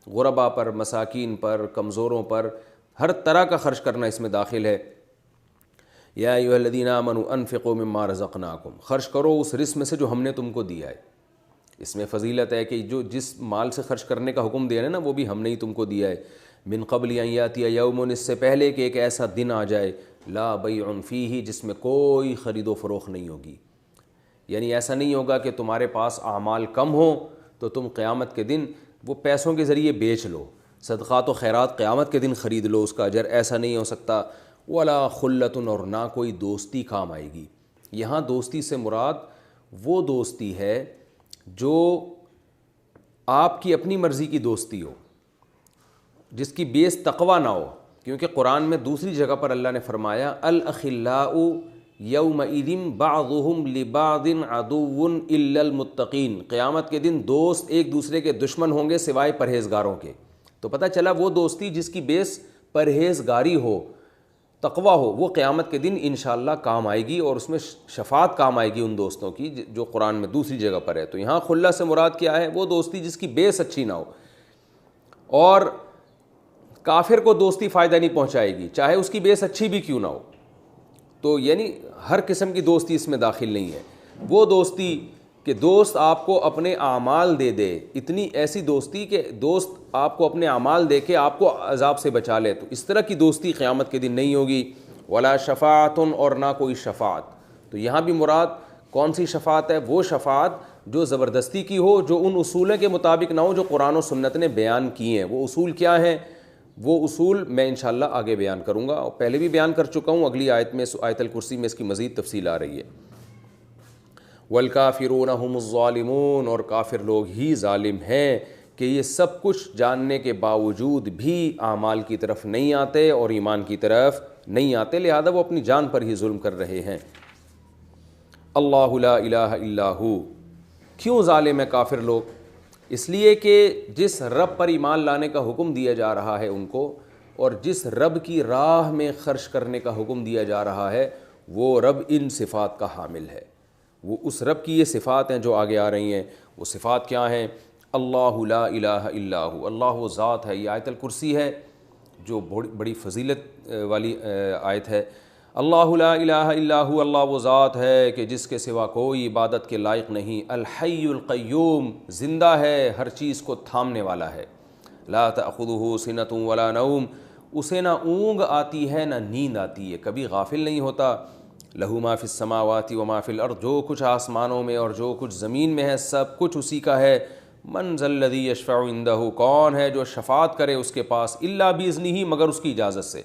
غربا پر, مساکین پر, کمزوروں پر, ہر طرح کا خرچ کرنا اس میں داخل ہے. یا ایھا الذین آمنوا انفقوا مما رزقناکم, خرچ کرو اس رزق میں سے جو ہم نے تم کو دیا ہے. اس میں فضیلت ہے کہ جو جس مال سے خرچ کرنے کا حکم دیا ہے نا وہ بھی ہم نے ہی تم کو دیا ہے. من قبل ان یاتی یوم, اس سے پہلے کہ ایک ایسا دن آ جائے, لا بیع فیہ, جس میں کوئی خرید و فروخت نہیں ہوگی. یعنی ایسا نہیں ہوگا کہ تمہارے پاس اعمال کم ہوں تو تم قیامت کے دن وہ پیسوں کے ذریعے بیچ لو, صدقات و خیرات قیامت کے دن خرید لو اس کا اجر, ایسا نہیں ہو سکتا. ولا خلۃ, اور نہ کوئی دوستی کام آئے گی. یہاں دوستی سے مراد وہ دوستی ہے جو آپ کی اپنی مرضی کی دوستی ہو, جس کی بیس تقوی نہ ہو. کیونکہ قرآن میں دوسری جگہ پر اللہ نے فرمایا الاخلاء یومئذ بعضهم لبعض عدو الا المتقین, قیامت کے دن دوست ایک دوسرے کے دشمن ہوں گے سوائے پرہیزگاروں کے. تو پتہ چلا وہ دوستی جس کی بیس پرہیزگاری ہو, تقویٰ ہو، وہ قیامت کے دن انشاءاللہ کام آئے گی، اور اس میں شفاعت کام آئے گی ان دوستوں کی جو قرآن میں دوسری جگہ پر ہے۔ تو یہاں خلہ سے مراد کیا ہے؟ وہ دوستی جس کی بیس اچھی نہ ہو، اور کافر کو دوستی فائدہ نہیں پہنچائے گی چاہے اس کی بیس اچھی بھی کیوں نہ ہو۔ تو یعنی ہر قسم کی دوستی اس میں داخل نہیں ہے۔ وہ دوستی کہ دوست آپ کو اپنے اعمال دے دے، اتنی ایسی دوستی کہ دوست آپ کو اپنے اعمال دے کے آپ کو عذاب سے بچا لے، تو اس طرح کی دوستی قیامت کے دن نہیں ہوگی۔ ولا شفاعت، اور نہ کوئی شفاعت۔ تو یہاں بھی مراد کون سی شفاعت ہے؟ وہ شفاعت جو زبردستی کی ہو، جو ان اصولوں کے مطابق نہ ہو جو قرآن و سنت نے بیان کیے ہیں۔ وہ اصول کیا ہیں؟ وہ اصول میں انشاءاللہ آگے بیان کروں گا، اور پہلے بھی بیان کر چکا ہوں، اگلی آیت میں آیت الکرسی میں اس کی مزید تفصیل آ رہی ہے۔ والکافرون هم الظالمون، اور کافر لوگ ہی ظالم ہیں کہ یہ سب کچھ جاننے کے باوجود بھی اعمال کی طرف نہیں آتے اور ایمان کی طرف نہیں آتے، لہذا وہ اپنی جان پر ہی ظلم کر رہے ہیں۔ اللہ لا الہ الا ہو۔ کیوں ظالم ہے کافر لوگ؟ اس لیے کہ جس رب پر ایمان لانے کا حکم دیا جا رہا ہے ان کو، اور جس رب کی راہ میں خرچ کرنے کا حکم دیا جا رہا ہے، وہ رب ان صفات کا حامل ہے۔ وہ اس رب کی یہ صفات ہیں جو آگے آ رہی ہیں۔ وہ صفات کیا ہیں؟ اللہ لا الہ الا ہو، اللہ وہ ذات ہے۔ یہ آیت الکرسی ہے جو بڑی فضیلت والی آیت ہے۔ اللہ لا الہ الا ہو، اللہ وہ ذات ہے کہ جس کے سوا کوئی عبادت کے لائق نہیں۔ الحی القیوم، زندہ ہے، ہر چیز کو تھامنے والا ہے۔ لا تأخذہ سنۃ ولا نوم، اسے نہ اونگ آتی ہے نہ نیند آتی ہے، کبھی غافل نہیں ہوتا۔ لہو ما فی السماوات و ما فی الارض، جو کچھ آسمانوں میں اور جو کچھ زمین میں ہے سب کچھ اسی کا ہے۔ من ذا الذی یشفع عندہ، کون ہے جو شفاعت کرے اس کے پاس؟ الا باذنہ، مگر اس کی اجازت سے۔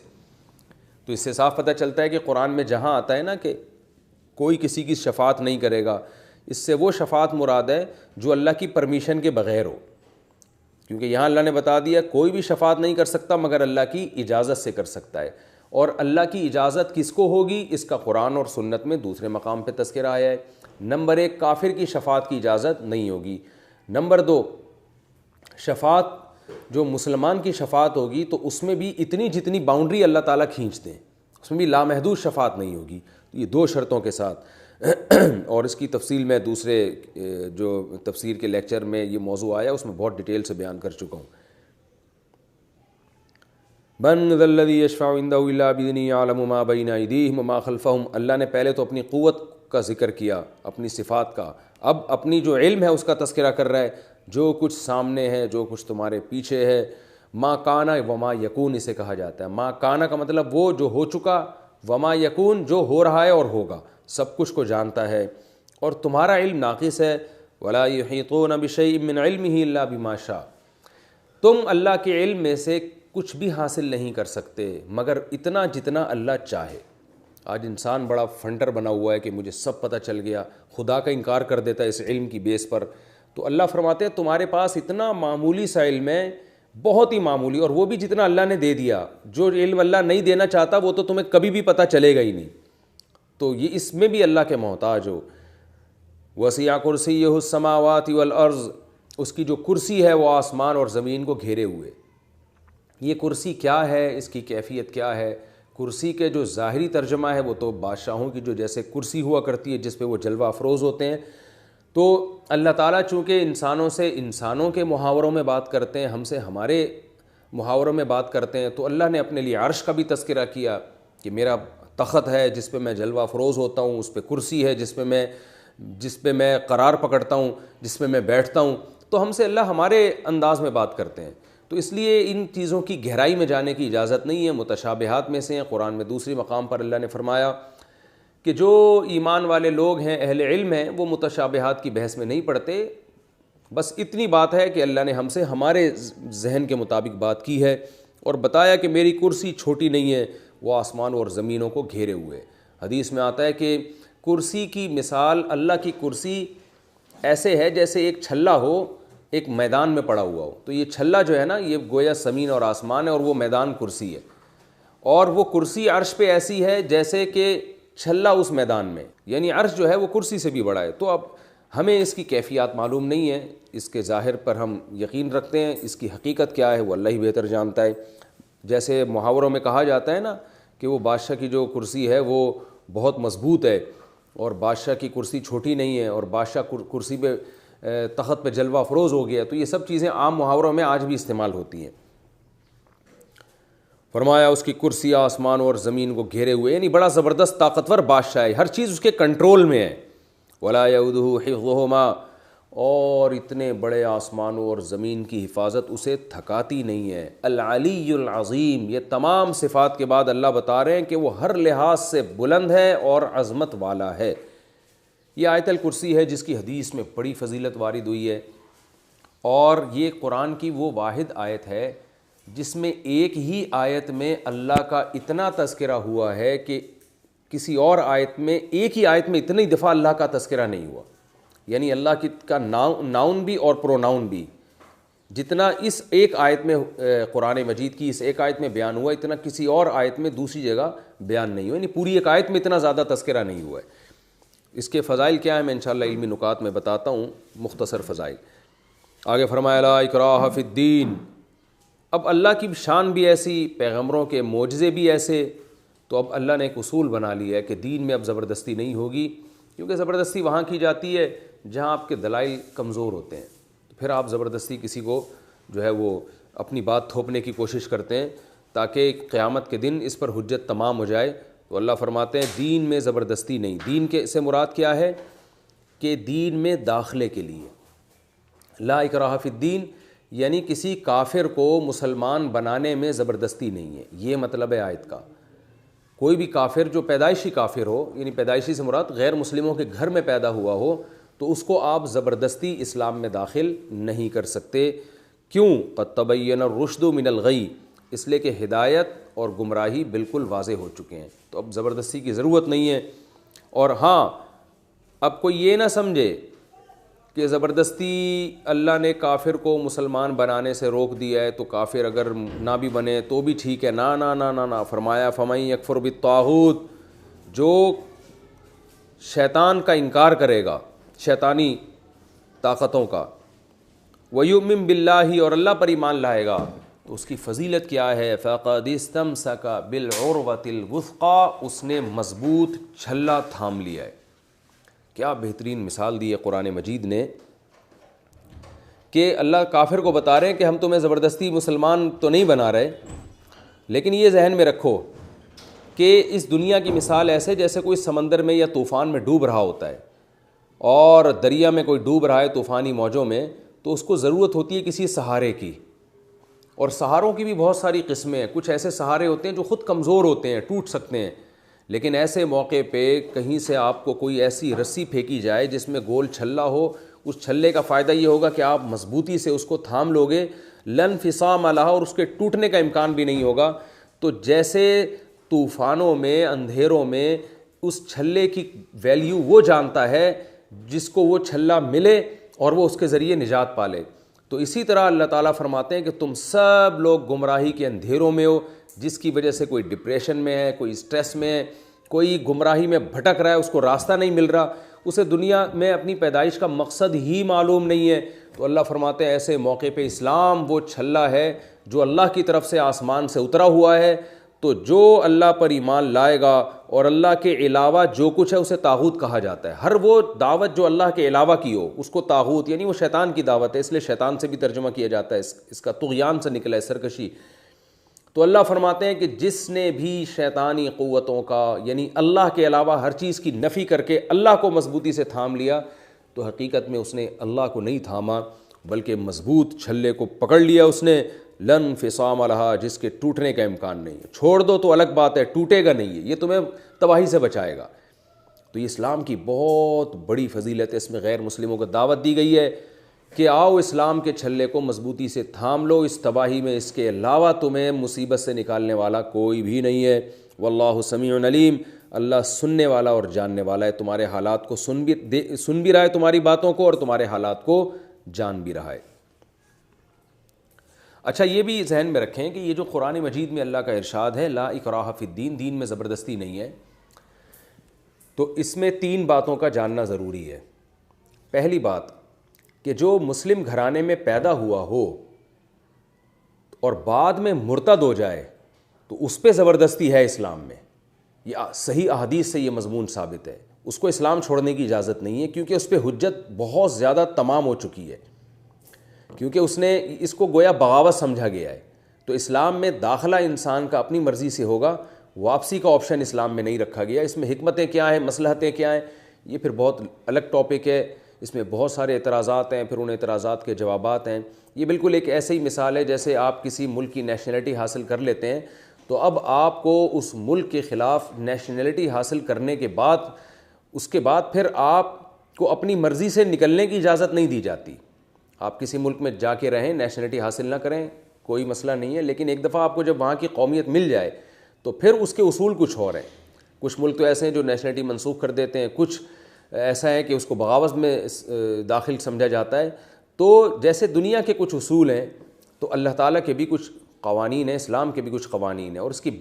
تو اس سے صاف پتہ چلتا ہے کہ قرآن میں جہاں آتا ہے نا کہ کوئی کسی کی شفاعت نہیں کرے گا، اس سے وہ شفاعت مراد ہے جو اللہ کی پرمیشن کے بغیر ہو، کیونکہ یہاں اللہ نے بتا دیا کوئی بھی شفاعت نہیں کر سکتا مگر اللہ کی اجازت سے کر سکتا ہے۔ اور اللہ کی اجازت کس کو ہوگی؟ اس کا قرآن اور سنت میں دوسرے مقام پہ تذکرہ آیا ہے۔ نمبر 1، کافر کی شفاعت کی اجازت نہیں ہوگی۔ نمبر 2، شفاعت جو مسلمان کی شفاعت ہوگی تو اس میں بھی اتنی جتنی باؤنڈری اللہ تعالیٰ کھینچتے ہیں، اس میں بھی لامحدود شفاعت نہیں ہوگی، یہ 2 شرطوں کے ساتھ۔ اور اس کی تفصیل میں دوسرے جو تفسیر کے لیکچر میں یہ موضوع آیا اس میں بہت ڈیٹیل سے بیان کر چکا ہوں۔ من ذا الذی یشفع عندہ الا باذنہ یعلم ما بین ایدیہم وما خلفہم، اللہ نے پہلے تو اپنی قوت کا ذکر کیا، اپنی صفات کا، اب اپنی جو علم ہے اس کا تذکرہ کر رہا ہے، جو کچھ سامنے ہے، جو کچھ تمہارے پیچھے ہے۔ ما کانا وما یکون اسے کہا جاتا ہے۔ ما کانا کا مطلب وہ جو ہو چکا، وما یکون جو ہو رہا ہے اور ہوگا، سب کچھ کو جانتا ہے، اور تمہارا علم ناقص ہے۔ ولا یحیطون بشیء من علمہ الا بما شاء، تم اللہ کے علم میں سے کچھ بھی حاصل نہیں کر سکتے مگر اتنا جتنا اللہ چاہے۔ آج انسان بڑا فنڈر بنا ہوا ہے کہ مجھے سب پتہ چل گیا، خدا کا انکار کر دیتا ہے اس علم کی بیس پر۔ تو اللہ فرماتے ہیں تمہارے پاس اتنا معمولی سا علم ہے، بہت ہی معمولی، اور وہ بھی جتنا اللہ نے دے دیا۔ جو علم اللہ نہیں دینا چاہتا وہ تو تمہیں کبھی بھی پتہ چلے گا ہی نہیں، تو یہ اس میں بھی اللہ کے محتاج ہو۔ وسع کرسیہ السماوات والارض، اس کی جو کرسی ہے وہ آسمان اور زمین کو گھیرے ہوئے۔ یہ کرسی کیا ہے، اس کی کیفیت کیا ہے؟ کرسی کے جو ظاہری ترجمہ ہے وہ تو بادشاہوں کی جو جیسے کرسی ہوا کرتی ہے جس پہ وہ جلوہ افروز ہوتے ہیں، تو اللہ تعالیٰ چونکہ انسانوں سے انسانوں کے محاوروں میں بات کرتے ہیں، ہم سے ہمارے محاوروں میں بات کرتے ہیں، تو اللہ نے اپنے لیے عرش کا بھی تذکرہ کیا کہ میرا تخت ہے جس پہ میں جلوہ افروز ہوتا ہوں، اس پہ کرسی ہے جس پہ میں قرار پکڑتا ہوں، جس پہ میں بیٹھتا ہوں۔ تو ہم سے اللہ ہمارے انداز میں بات کرتے ہیں، تو اس لیے ان چیزوں کی گہرائی میں جانے کی اجازت نہیں ہے، متشابہات میں سے ہیں۔ قرآن میں دوسری مقام پر اللہ نے فرمایا کہ جو ایمان والے لوگ ہیں، اہل علم ہیں، وہ متشابہات کی بحث میں نہیں پڑتے، بس اتنی بات ہے کہ اللہ نے ہم سے ہمارے ذہن کے مطابق بات کی ہے، اور بتایا کہ میری کرسی چھوٹی نہیں ہے، وہ آسمان اور زمینوں کو گھیرے ہوئے۔ حدیث میں آتا ہے کہ کرسی کی مثال، اللہ کی کرسی ایسے ہے جیسے ایک چھلا ہو ایک میدان میں پڑا ہوا ہو، تو یہ چھلا جو ہے نا یہ گویا زمین اور آسمان ہے، اور وہ میدان کرسی ہے، اور وہ کرسی عرش پہ ایسی ہے جیسے کہ چھلا اس میدان میں، یعنی عرش جو ہے وہ کرسی سے بھی بڑا ہے۔ تو اب ہمیں اس کی کیفیات معلوم نہیں ہے، اس کے ظاہر پر ہم یقین رکھتے ہیں، اس کی حقیقت کیا ہے وہ اللہ ہی بہتر جانتا ہے۔ جیسے محاوروں میں کہا جاتا ہے نا کہ وہ بادشاہ کی جو کرسی ہے وہ بہت مضبوط ہے اور بادشاہ کی کرسی چھوٹی نہیں ہے اور بادشاہ کرسی پہ تخت پہ جلوہ افروز ہو گیا. تو یہ سب چیزیں عام محاوروں میں آج بھی استعمال ہوتی ہیں. فرمایا اس کی کرسی آسمان اور زمین کو گھیرے ہوئے, یعنی بڑا زبردست طاقتور بادشاہ ہے, ہر چیز اس کے کنٹرول میں ہے. ولا یؤودہ حفظہما, اور اتنے بڑے آسمانوں اور زمین کی حفاظت اسے تھکاتی نہیں ہے. العلی العظیم, یہ تمام صفات کے بعد اللہ بتا رہے ہیں کہ وہ ہر لحاظ سے بلند ہے اور عظمت والا ہے. یہ آیت الکرسی ہے جس کی حدیث میں بڑی فضیلت وارد ہوئی ہے, اور یہ قرآن کی وہ واحد آیت ہے جس میں ایک ہی آیت میں اللہ کا اتنا تذکرہ ہوا ہے کہ کسی اور آیت میں, ایک ہی آیت میں اتنی دفعہ اللہ کا تذکرہ نہیں ہوا. یعنی اللہ کا ناؤن بھی اور پروناؤن بھی جتنا اس ایک آیت میں قرآن مجید کی اس ایک آیت میں بیان ہوا, اتنا کسی اور آیت میں دوسری جگہ بیان نہیں ہوا. یعنی پوری ایک آیت میں اتنا زیادہ تذکرہ نہیں ہوا ہے. اس کے فضائل کیا ہیں میں انشاءاللہ علمی نکات میں بتاتا ہوں, مختصر فضائل. آگے فرمایا لا اکراہ فی الدین. اب اللہ کی شان بھی ایسی, پیغمبروں کے معجزے بھی ایسے, تو اب اللہ نے ایک اصول بنا لیا ہے کہ دین میں اب زبردستی نہیں ہوگی, کیونکہ زبردستی وہاں کی جاتی ہے جہاں آپ کے دلائل کمزور ہوتے ہیں. تو پھر آپ زبردستی کسی کو جو ہے وہ اپنی بات تھوپنے کی کوشش کرتے ہیں تاکہ قیامت کے دن اس پر حجت تمام ہو جائے. تو اللہ فرماتے ہیں دین میں زبردستی نہیں. دین کے سے مراد کیا ہے کہ دین میں داخلے کے لیے لا اکراہ فی الدین, یعنی کسی کافر کو مسلمان بنانے میں زبردستی نہیں ہے. یہ مطلب ہے آیت کا. کوئی بھی کافر جو پیدائشی کافر ہو, یعنی پیدائشی سے مراد غیر مسلموں کے گھر میں پیدا ہوا ہو, تو اس کو آپ زبردستی اسلام میں داخل نہیں کر سکتے. کیوں؟ قد تبین الرشد من الغی, اس لیے کہ ہدایت اور گمراہی بالکل واضح ہو چکے ہیں. تو اب زبردستی کی ضرورت نہیں ہے. اور ہاں, اب کوئی یہ نہ سمجھے کہ زبردستی اللہ نے کافر کو مسلمان بنانے سے روک دیا ہے, تو کافر اگر نہ بھی بنے تو بھی ٹھیک ہے. نا نا نا نا نا, فرمایا فمن یکفر بالطاغوت, جو شیطان کا انکار کرے گا, شیطانی طاقتوں کا, ویؤمن باللہ, اور اللہ پر ایمان لائے گا, تو اس کی فضیلت کیا ہے؟ فقد استمسک بالعروۃ الوثقی, اس نے مضبوط چھلا تھام لیا ہے. کیا بہترین مثال دی ہے قرآن مجید نے کہ اللہ کافر کو بتا رہے ہیں کہ ہم تمہیں زبردستی مسلمان تو نہیں بنا رہے, لیکن یہ ذہن میں رکھو کہ اس دنیا کی مثال ایسے جیسے کوئی سمندر میں یا طوفان میں ڈوب رہا ہوتا ہے, اور دریا میں کوئی ڈوب رہا ہے طوفانی موجوں میں, تو اس کو ضرورت ہوتی ہے کسی سہارے کی. اور سہاروں کی بھی بہت ساری قسمیں ہیں. کچھ ایسے سہارے ہوتے ہیں جو خود کمزور ہوتے ہیں, ٹوٹ سکتے ہیں, لیکن ایسے موقع پہ کہیں سے آپ کو کوئی ایسی رسی پھینکی جائے جس میں گول چھلا ہو, اس چھلے کا فائدہ یہ ہوگا کہ آپ مضبوطی سے اس کو تھام لوگے, لن فصام لہا, اور اس کے ٹوٹنے کا امکان بھی نہیں ہوگا. تو جیسے طوفانوں میں, اندھیروں میں اس چھلے کی ویلیو وہ جانتا ہے جس کو وہ چھلا ملے اور وہ اس کے ذریعے نجات پالے. تو اسی طرح اللہ تعالیٰ فرماتے ہیں کہ تم سب لوگ گمراہی کے اندھیروں میں ہو, جس کی وجہ سے کوئی ڈپریشن میں ہے, کوئی اسٹریس میں ہے, کوئی گمراہی میں بھٹک رہا ہے, اس کو راستہ نہیں مل رہا, اسے دنیا میں اپنی پیدائش کا مقصد ہی معلوم نہیں ہے. تو اللہ فرماتے ہیں ایسے موقع پہ اسلام وہ چھلا ہے جو اللہ کی طرف سے آسمان سے اترا ہوا ہے. تو جو اللہ پر ایمان لائے گا اور اللہ کے علاوہ جو کچھ ہے اسے طاغوت کہا جاتا ہے. ہر وہ دعوت جو اللہ کے علاوہ کی ہو اس کو طاغوت, یعنی وہ شیطان کی دعوت ہے, اس لیے شیطان سے بھی ترجمہ کیا جاتا ہے, اس کا طغیان سے نکلا ہے, سرکشی. تو اللہ فرماتے ہیں کہ جس نے بھی شیطانی قوتوں کا, یعنی اللہ کے علاوہ ہر چیز کی نفی کر کے اللہ کو مضبوطی سے تھام لیا, تو حقیقت میں اس نے اللہ کو نہیں تھاما بلکہ مضبوط چھلے کو پکڑ لیا اس نے. لن فصام لہا, جس کے ٹوٹنے کا امکان نہیں ہے. چھوڑ دو تو الگ بات ہے, ٹوٹے گا نہیں ہے, یہ تمہیں تباہی سے بچائے گا. تو یہ اسلام کی بہت بڑی فضیلت ہے. اس میں غیر مسلموں کو دعوت دی گئی ہے کہ آؤ اسلام کے چھلے کو مضبوطی سے تھام لو, اس تباہی میں اس کے علاوہ تمہیں مصیبت سے نکالنے والا کوئی بھی نہیں ہے. واللہ سمیع علیم, اللہ سننے والا اور جاننے والا ہے. تمہارے حالات کو سن بھی رہا ہے, تمہاری باتوں کو, اور تمہارے حالات کو جان بھی رہا ہے. اچھا, یہ بھی ذہن میں رکھیں کہ یہ جو قرآن مجید میں اللہ کا ارشاد ہے لا اکراہ فی الدین, دین میں زبردستی نہیں ہے, تو اس میں 3 باتوں کا جاننا ضروری ہے. پہلی بات کہ جو مسلم گھرانے میں پیدا ہوا ہو اور بعد میں مرتد ہو جائے تو اس پہ زبردستی ہے اسلام میں، یہ صحیح احادیث سے یہ مضمون ثابت ہے، اس کو اسلام چھوڑنے کی اجازت نہیں ہے، کیونکہ اس پہ حجت بہت زیادہ تمام ہو چکی ہے، کیونکہ اس کو گویا بغاوت سمجھا گیا ہے۔ تو اسلام میں داخلہ انسان کا اپنی مرضی سے ہوگا، واپسی کا آپشن اسلام میں نہیں رکھا گیا۔ اس میں حکمتیں کیا ہیں، مصلحتیں کیا ہیں، یہ پھر بہت الگ ٹاپک ہے، اس میں بہت سارے اعتراضات ہیں، پھر ان اعتراضات کے جوابات ہیں۔ یہ بالکل ایک ایسے ہی مثال ہے جیسے آپ کسی ملک کی نیشنلٹی حاصل کر لیتے ہیں، تو اب آپ کو اس ملک کے خلاف نیشنلٹی حاصل کرنے کے بعد اس کے بعد پھر آپ کو اپنی مرضی سے نکلنے کی اجازت نہیں دی جاتی۔ آپ کسی ملک میں جا کے رہیں، نیشنلٹی حاصل نہ کریں، کوئی مسئلہ نہیں ہے، لیکن ایک دفعہ آپ کو جب وہاں کی قومیت مل جائے تو پھر اس کے اصول کچھ اور ہیں۔ کچھ ملک تو ایسے ہیں جو نیشنلٹی منسوخ کر دیتے ہیں، کچھ ایسا ہے کہ اس کو بغاوت میں داخل سمجھا جاتا ہے۔ تو جیسے دنیا کے کچھ اصول ہیں، تو اللہ تعالیٰ کے بھی کچھ قوانین ہیں، اسلام کے بھی کچھ قوانین ہیں، اور اس کی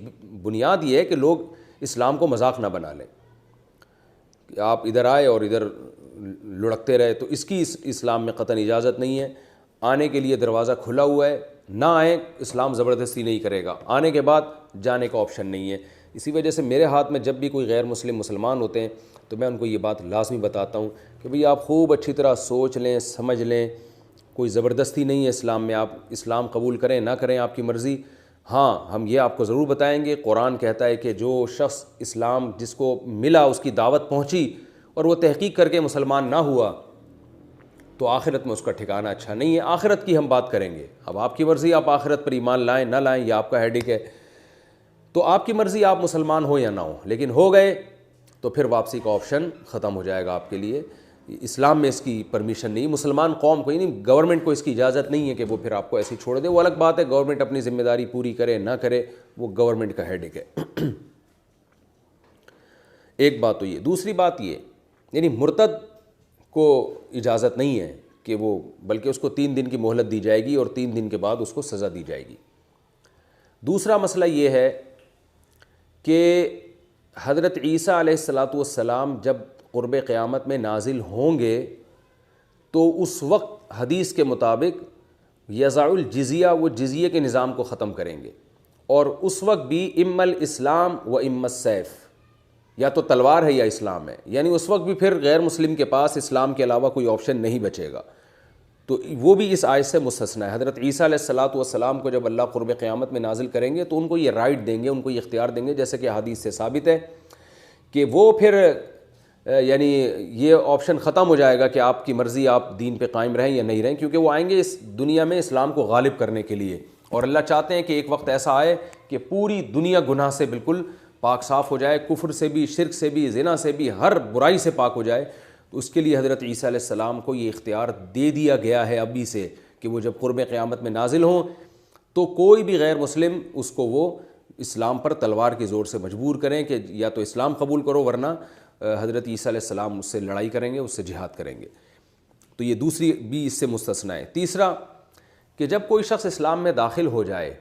بنیاد یہ ہے کہ لوگ اسلام کو مذاق نہ بنا لیں کہ آپ ادھر آئے اور ادھر لڑکتے رہے، تو اس کی اسلام میں قطعاً اجازت نہیں ہے۔ آنے کے لیے دروازہ کھلا ہوا ہے، نہ آئیں، اسلام زبردستی نہیں کرے گا، آنے کے بعد جانے کا آپشن نہیں ہے۔ اسی وجہ سے میرے ہاتھ میں جب بھی کوئی غیر مسلم مسلمان ہوتے ہیں تو میں ان کو یہ بات لازمی بتاتا ہوں کہ بھئی آپ خوب اچھی طرح سوچ لیں، سمجھ لیں، کوئی زبردستی نہیں ہے اسلام میں، آپ اسلام قبول کریں نہ کریں آپ کی مرضی۔ ہاں، ہم یہ آپ کو ضرور بتائیں گے، قرآن کہتا ہے کہ جو شخص اسلام جس کو ملا، اس کی دعوت پہنچی اور وہ تحقیق کر کے مسلمان نہ ہوا تو آخرت میں اس کا ٹھکانہ اچھا نہیں ہے۔ آخرت کی ہم بات کریں گے، اب آپ کی مرضی، آپ آخرت پر ایمان لائیں نہ لائیں، یہ آپ کا ہیڈک ہے۔ تو آپ کی مرضی، آپ مسلمان ہو یا نہ ہو، لیکن ہو گئے تو پھر واپسی کا آپشن ختم ہو جائے گا آپ کے لیے۔ اسلام میں اس کی پرمیشن نہیں، مسلمان قوم کو ہی نہیں، گورنمنٹ کو اس کی اجازت نہیں ہے کہ وہ پھر آپ کو ایسی چھوڑ دے۔ وہ الگ بات ہے، گورنمنٹ اپنی ذمہ داری پوری کرے نہ کرے، وہ گورنمنٹ کا ہیڈک ہے۔ ایک بات تو یہ، دوسری بات یہ، یعنی مرتد کو اجازت نہیں ہے کہ وہ، بلکہ اس کو 3 دن کی مہلت دی جائے گی اور 3 دن کے بعد اس کو سزا دی جائے گی۔ دوسرا مسئلہ یہ ہے کہ حضرت عیسیٰ علیہ السلام جب قرب قیامت میں نازل ہوں گے تو اس وقت حدیث کے مطابق یضع الجزیہ، وہ جزیے کے نظام کو ختم کریں گے، اور اس وقت بھی اما الاسلام و اما السیف، یا تو تلوار ہے یا اسلام ہے، یعنی اس وقت بھی پھر غیر مسلم کے پاس اسلام کے علاوہ کوئی آپشن نہیں بچے گا۔ تو وہ بھی اس آیت سے مستثنیٰ ہے۔ حضرت عیسیٰ علیہ السلام کو جب اللہ قرب قیامت میں نازل کریں گے تو ان کو یہ رائٹ دیں گے، ان کو یہ اختیار دیں گے، جیسے کہ حدیث سے ثابت ہے کہ وہ پھر یعنی یہ آپشن ختم ہو جائے گا کہ آپ کی مرضی، آپ دین پہ قائم رہیں یا نہیں رہیں، کیونکہ وہ آئیں گے اس دنیا میں اسلام کو غالب کرنے کے لیے، اور اللہ چاہتے ہیں کہ ایک وقت ایسا آئے کہ پوری دنیا گناہ سے بالکل پاک صاف ہو جائے، کفر سے بھی، شرک سے بھی، زنا سے بھی، ہر برائی سے پاک ہو جائے۔ تو اس کے لیے حضرت عیسیٰ علیہ السلام کو یہ اختیار دے دیا گیا ہے ابھی سے کہ وہ جب قرب قیامت میں نازل ہوں تو کوئی بھی غیر مسلم اس کو وہ اسلام پر تلوار کے زور سے مجبور کریں کہ یا تو اسلام قبول کرو، ورنہ حضرت عیسیٰ علیہ السلام اس سے لڑائی کریں گے، اس سے جہاد کریں گے۔ تو یہ دوسری بھی اس سے مستثنیٰ ہے۔ تیسرا کہ جب کوئی شخص اسلام میں داخل ہو جائے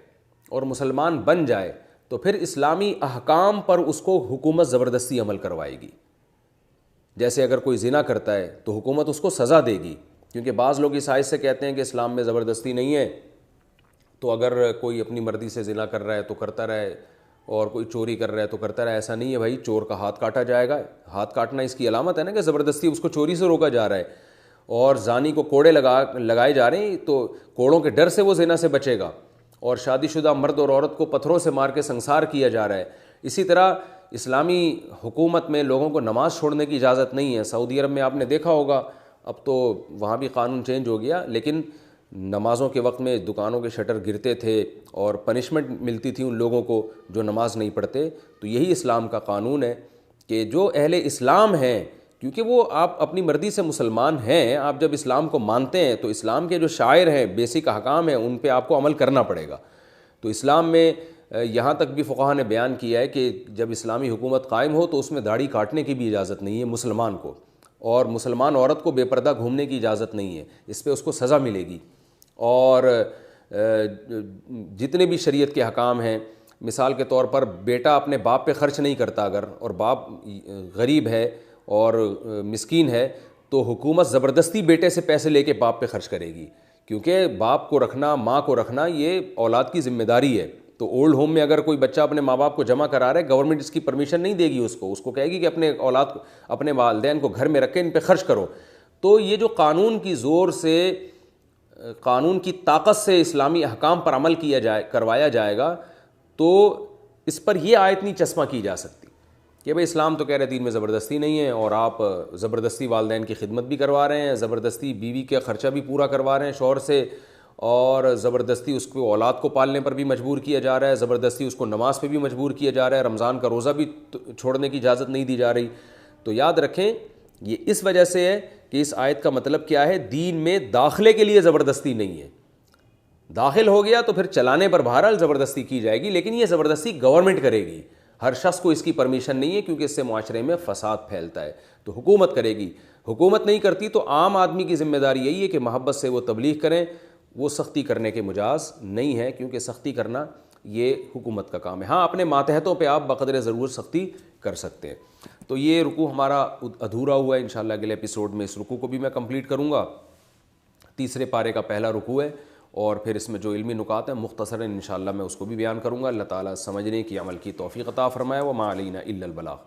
اور مسلمان بن جائے تو پھر اسلامی احکام پر اس کو حکومت زبردستی عمل کوائے گی۔ جیسے اگر کوئی زنا کرتا ہے تو حکومت اس کو سزا دے گی، کیونکہ بعض لوگ اس آیت سے کہتے ہیں کہ اسلام میں زبردستی نہیں ہے، تو اگر کوئی اپنی مرضی سے زنا کر رہا ہے تو کرتا رہے، اور کوئی چوری کر رہا ہے تو کرتا رہے۔ ایسا نہیں ہے بھائی، چور کا ہاتھ کاٹا جائے گا۔ ہاتھ کاٹنا اس کی علامت ہے نا کہ زبردستی اس کو چوری سے روکا جا رہا ہے، اور زانی کو کوڑے لگائے جا رہے ہیں تو کوڑوں کے ڈر سے وہ زنا سے بچے گا، اور شادی شدہ مرد اور عورت کو پتھروں سے مار کے سنسار کیا جا رہا ہے۔ اسی طرح اسلامی حکومت میں لوگوں کو نماز چھوڑنے کی اجازت نہیں ہے۔ سعودی عرب میں آپ نے دیکھا ہوگا، اب تو وہاں بھی قانون چینج ہو گیا، لیکن نمازوں کے وقت میں دکانوں کے شٹر گرتے تھے اور پنشمنٹ ملتی تھی ان لوگوں کو جو نماز نہیں پڑھتے۔ تو یہی اسلام کا قانون ہے کہ جو اہل اسلام ہیں، کیونکہ وہ آپ اپنی مرضی سے مسلمان ہیں، آپ جب اسلام کو مانتے ہیں تو اسلام کے جو شاعر ہیں، بیسک احکام ہیں، ان پہ آپ کو عمل کرنا پڑے گا۔ تو اسلام میں یہاں تک بھی فقہاء نے بیان کیا ہے کہ جب اسلامی حکومت قائم ہو تو اس میں داڑھی کاٹنے کی بھی اجازت نہیں ہے مسلمان کو، اور مسلمان عورت کو بے پردہ گھومنے کی اجازت نہیں ہے، اس پہ اس کو سزا ملے گی۔ اور جتنے بھی شریعت کے حکام ہیں، مثال کے طور پر بیٹا اپنے باپ پہ خرچ نہیں کرتا اگر، اور باپ غریب ہے اور مسکین ہے، تو حکومت زبردستی بیٹے سے پیسے لے کے باپ پہ خرچ کرے گی، کیونکہ باپ کو رکھنا، ماں کو رکھنا، یہ اولاد کی ذمہ داری ہے۔ تو اولڈ ہوم میں اگر کوئی بچہ اپنے ماں باپ کو جمع کرا رہا ہے، گورنمنٹ اس کی پرمیشن نہیں دے گی اس کو کہے گی کہ اپنے اولاد کو، اپنے والدین کو گھر میں رکھے، ان پہ خرچ کرو. تو یہ جو قانون کی زور سے، قانون کی طاقت سے اسلامی احکام پر عمل کروایا جائے گا، تو اس پر یہ آیت نہیں چسپاں کی جا سکتی کہ بھئی اسلام تو کہہ رہے دین میں زبردستی نہیں ہے، اور آپ زبردستی والدین کی خدمت بھی کروا رہے ہیں، زبردستی بیوی کا خرچہ بھی پورا کروا رہے ہیں شوہر سے، اور زبردستی اس کو اولاد کو پالنے پر بھی مجبور کیا جا رہا ہے، زبردستی اس کو نماز پہ بھی مجبور کیا جا رہا ہے، رمضان کا روزہ بھی چھوڑنے کی اجازت نہیں دی جا رہی. تو یاد رکھیں یہ اس وجہ سے ہے کہ اس آیت کا مطلب کیا ہے، دین میں داخلے کے لیے زبردستی نہیں ہے. داخل ہو گیا تو پھر چلانے پر بہرحال زبردستی کی جائے گی، لیکن یہ زبردستی گورنمنٹ کرے گی، ہر شخص کو اس کی پرمیشن نہیں ہے، کیونکہ اس سے معاشرے میں فساد پھیلتا ہے. تو حکومت کرے گی. حکومت نہیں کرتی تو عام آدمی کی ذمہ داری یہی ہے کہ محبت سے وہ تبلیغ کریں، وہ سختی کرنے کے مجاز نہیں ہے، کیونکہ سختی کرنا یہ حکومت کا کام ہے. ہاں اپنے ماتحتوں پہ آپ بقدر ضرور سختی کر سکتے ہیں. تو یہ رکوع ہمارا ادھورا ہوا ہے، انشاءاللہ اگلے ایپیسوڈ میں اس رکوع کو بھی میں کمپلیٹ کروں گا. تیسرے پارے کا پہلا رکوع ہے، اور پھر اس میں جو علمی نکات ہیں مختصراً انشاءاللہ میں اس کو بھی بیان کروں گا. اللہ تعالیٰ سمجھنے کی، عمل کی توفیق عطا فرمائے. وما علینا الا البلاغ.